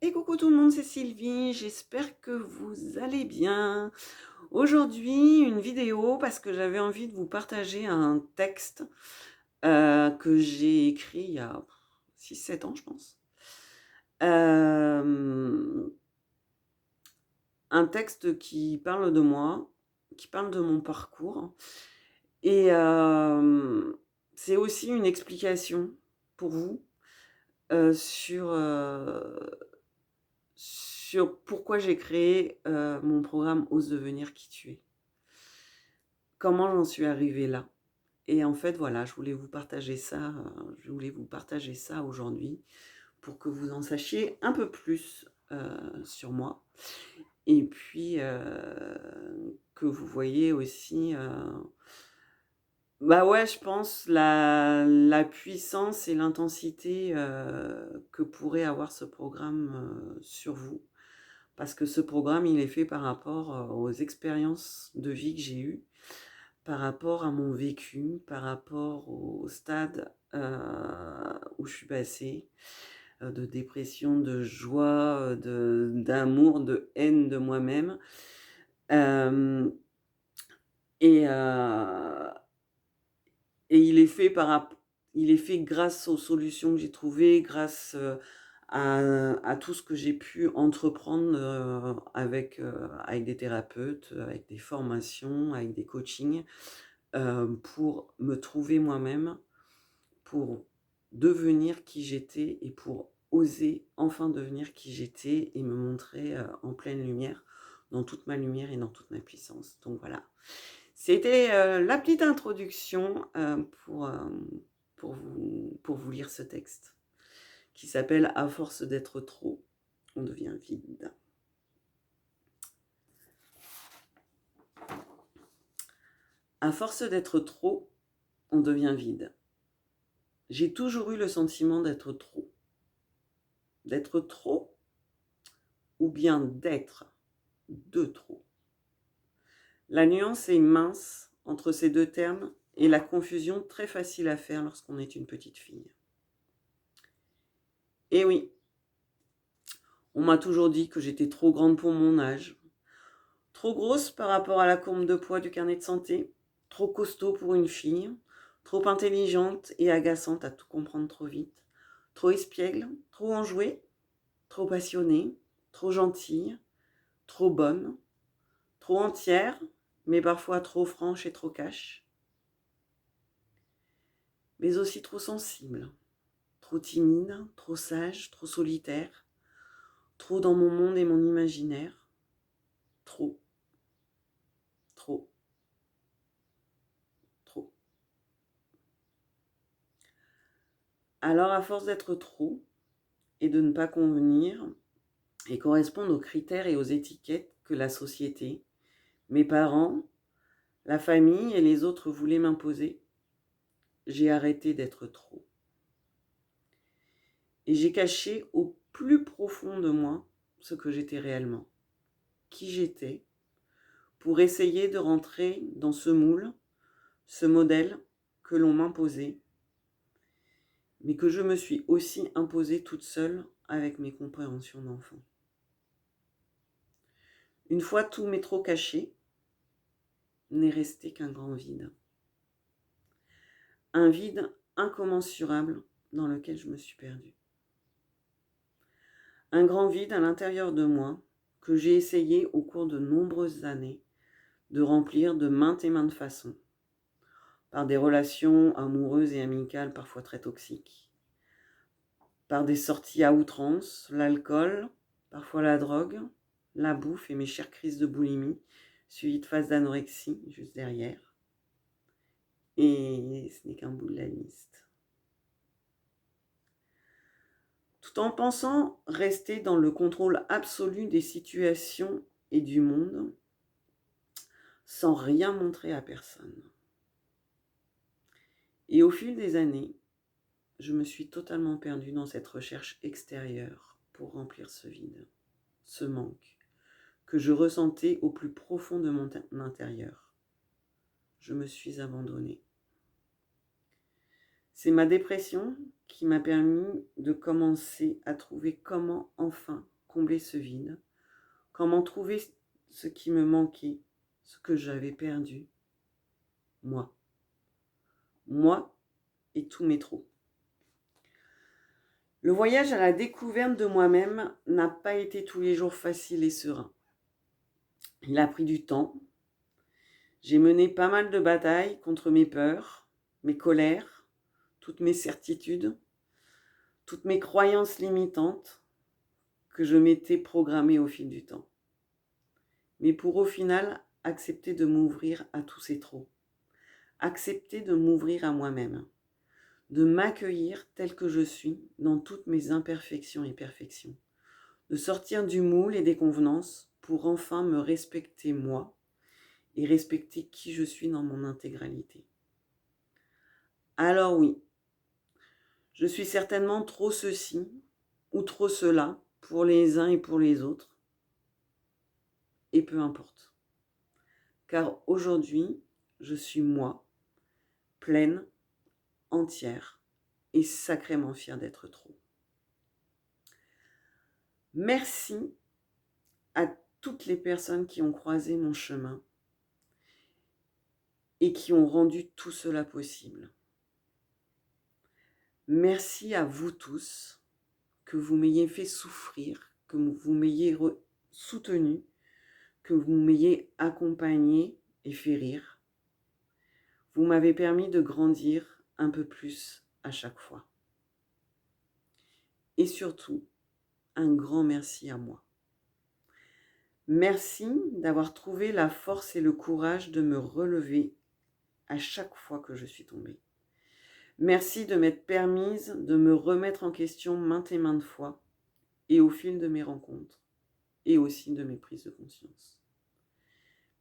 Et coucou tout le monde, c'est Sylvie, j'espère que vous allez bien. Aujourd'hui, une vidéo parce que j'avais envie de vous partager un texte que j'ai écrit il y a 6-7 ans, je pense. Euh, un texte qui parle de moi, qui parle de mon parcours. Et c'est aussi une explication pour vous sur pourquoi j'ai créé mon programme Ose devenir qui tu es. Comment j'en suis arrivée là. Et en fait, voilà, je voulais vous partager ça aujourd'hui pour que vous en sachiez un peu plus sur moi. Et puis que vous voyez aussi, bah ouais, je pense, la puissance et l'intensité que pourrait avoir ce programme sur vous. Parce que ce programme, il est fait par rapport aux expériences de vie que j'ai eues, par rapport à mon vécu, par rapport au stade où je suis passée, de dépression, de joie, d'amour, de haine de moi-même. Euh, et, euh, et il est fait grâce aux solutions que j'ai trouvées, grâce à tout ce que j'ai pu entreprendre avec des thérapeutes, avec des formations, avec des coachings, pour me trouver moi-même, pour devenir qui j'étais et pour oser enfin devenir qui j'étais et me montrer en pleine lumière, dans toute ma lumière et dans toute ma puissance. Donc voilà. C'était la petite introduction pour vous lire ce texte qui s'appelle « À force d'être trop, on devient vide ». À force d'être trop, on devient vide. J'ai toujours eu le sentiment d'être trop. D'être trop ou bien d'être de trop. La nuance est mince entre ces deux termes et la confusion très facile à faire lorsqu'on est une petite fille. Et oui, on m'a toujours dit que j'étais trop grande pour mon âge, trop grosse par rapport à la courbe de poids du carnet de santé, trop costaud pour une fille, trop intelligente et agaçante à tout comprendre trop vite, trop espiègle, trop enjouée, trop passionnée, trop gentille, trop bonne, trop entière, mais parfois trop franche et trop cash, mais aussi trop sensible, trop timide, trop sage, trop solitaire, trop dans mon monde et mon imaginaire, trop, trop, trop. Alors à force d'être trop et de ne pas convenir et correspondre aux critères et aux étiquettes que la société, mes parents, la famille et les autres voulaient m'imposer, j'ai arrêté d'être trop. Et j'ai caché au plus profond de moi ce que j'étais réellement, qui j'étais, pour essayer de rentrer dans ce moule, ce modèle que l'on m'imposait, mais que je me suis aussi imposée toute seule avec mes compréhensions d'enfant. Une fois tout mes trop caché, n'est resté qu'un grand vide. Un vide incommensurable dans lequel je me suis perdue. Un grand vide à l'intérieur de moi que j'ai essayé au cours de nombreuses années de remplir de maintes et maintes façons, par des relations amoureuses et amicales parfois très toxiques, par des sorties à outrance, l'alcool, parfois la drogue, la bouffe et mes chères crises de boulimie, suivies de phases d'anorexie juste derrière. Et ce n'est qu'un bout de la liste. Tout en pensant rester dans le contrôle absolu des situations et du monde, sans rien montrer à personne. Et au fil des années, je me suis totalement perdue dans cette recherche extérieure pour remplir ce vide, ce manque, que je ressentais au plus profond de mon intérieur. Je me suis abandonnée. C'est ma dépression qui m'a permis de commencer à trouver comment enfin combler ce vide? Comment trouver ce qui me manquait, ce que j'avais perdu? Moi. Moi et tous mes trop. Le voyage à la découverte de moi-même n'a pas été tous les jours facile et serein. Il a pris du temps. J'ai mené pas mal de batailles contre mes peurs, mes colères, toutes mes certitudes, toutes mes croyances limitantes que je m'étais programmées au fil du temps. Mais pour au final accepter de m'ouvrir à tous ces trop. Accepter de m'ouvrir à moi-même. De m'accueillir tel que je suis dans toutes mes imperfections et perfections. De sortir du moule et des convenances pour enfin me respecter moi et respecter qui je suis dans mon intégralité. Alors oui, je suis certainement trop ceci ou trop cela pour les uns et pour les autres. Et peu importe. Car aujourd'hui, je suis moi, pleine, entière et sacrément fière d'être trop. Merci à toutes les personnes qui ont croisé mon chemin et qui ont rendu tout cela possible. Merci à vous tous, que vous m'ayez fait souffrir, que vous m'ayez soutenu, que vous m'ayez accompagné et fait rire. Vous m'avez permis de grandir un peu plus à chaque fois. Et surtout, un grand merci à moi. Merci d'avoir trouvé la force et le courage de me relever à chaque fois que je suis tombée. Merci de m'être permise de me remettre en question maintes et maintes fois et au fil de mes rencontres et aussi de mes prises de conscience.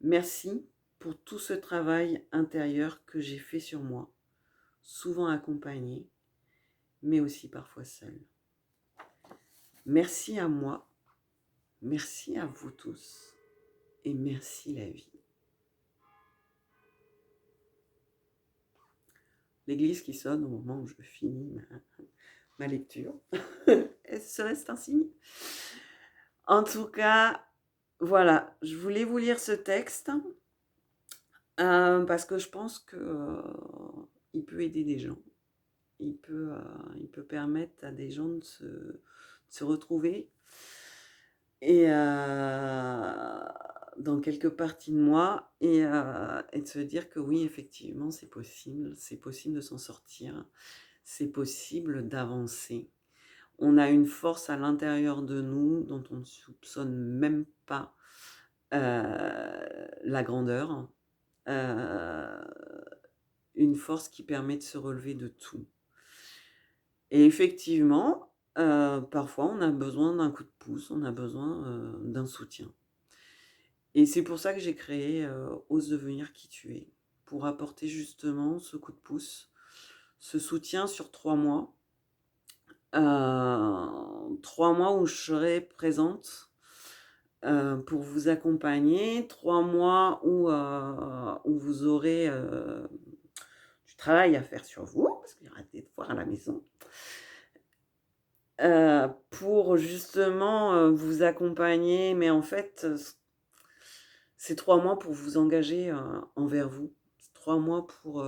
Merci pour tout ce travail intérieur que j'ai fait sur moi, souvent accompagné, mais aussi parfois seul. Merci à moi, merci à vous tous et merci la vie. L'église qui sonne au moment où je finis ma lecture. Serait-ce un signe? En tout cas, voilà, je voulais vous lire ce texte parce que je pense qu'il peut aider des gens. Il peut permettre à des gens de se retrouver et dans quelques parties de moi et de se dire que oui, effectivement, c'est possible de s'en sortir, c'est possible d'avancer. On a une force à l'intérieur de nous dont on ne soupçonne même pas la grandeur, une force qui permet de se relever de tout. Et effectivement, parfois on a besoin d'un coup de pouce, on a besoin d'un soutien. Et c'est pour ça que j'ai créé Ose devenir qui tu es, pour apporter justement ce coup de pouce, ce soutien sur 3 mois. 3 mois où je serai présente pour vous accompagner, 3 mois où vous aurez du travail à faire sur vous, parce qu'il y aura des devoirs à la maison, pour justement vous accompagner, mais en fait, c'est 3 mois pour vous engager envers vous, 3 mois pour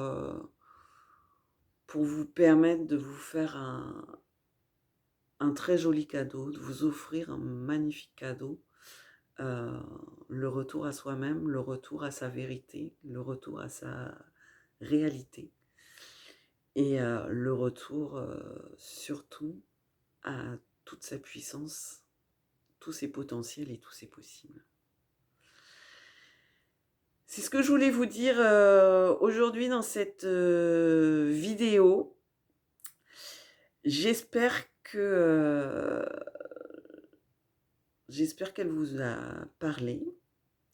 vous permettre de vous faire un très joli cadeau, de vous offrir un magnifique cadeau, le retour à soi-même, le retour à sa vérité, le retour à sa réalité et le retour surtout à toute sa puissance, tous ses potentiels et tous ses possibles. C'est ce que je voulais vous dire aujourd'hui dans cette vidéo. J'espère qu'elle vous a parlé.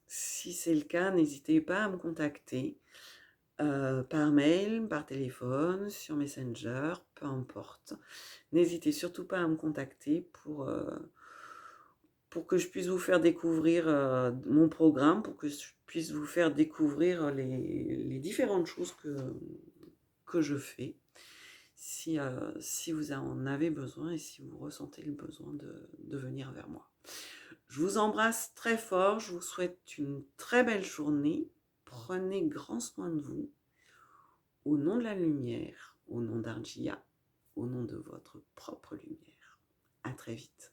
Si c'est le cas, n'hésitez pas à me contacter par mail, par téléphone, sur Messenger, peu importe. N'hésitez surtout pas à me contacter pour que je puisse vous faire découvrir mon programme, pour que je puisse vous faire découvrir les différentes choses que je fais. si vous en avez besoin et si vous ressentez le besoin de venir vers moi. Je vous embrasse très fort, je vous souhaite une très belle journée. Prenez grand soin de vous. Au nom de la lumière, au nom d'Argia, au nom de votre propre lumière. À très vite.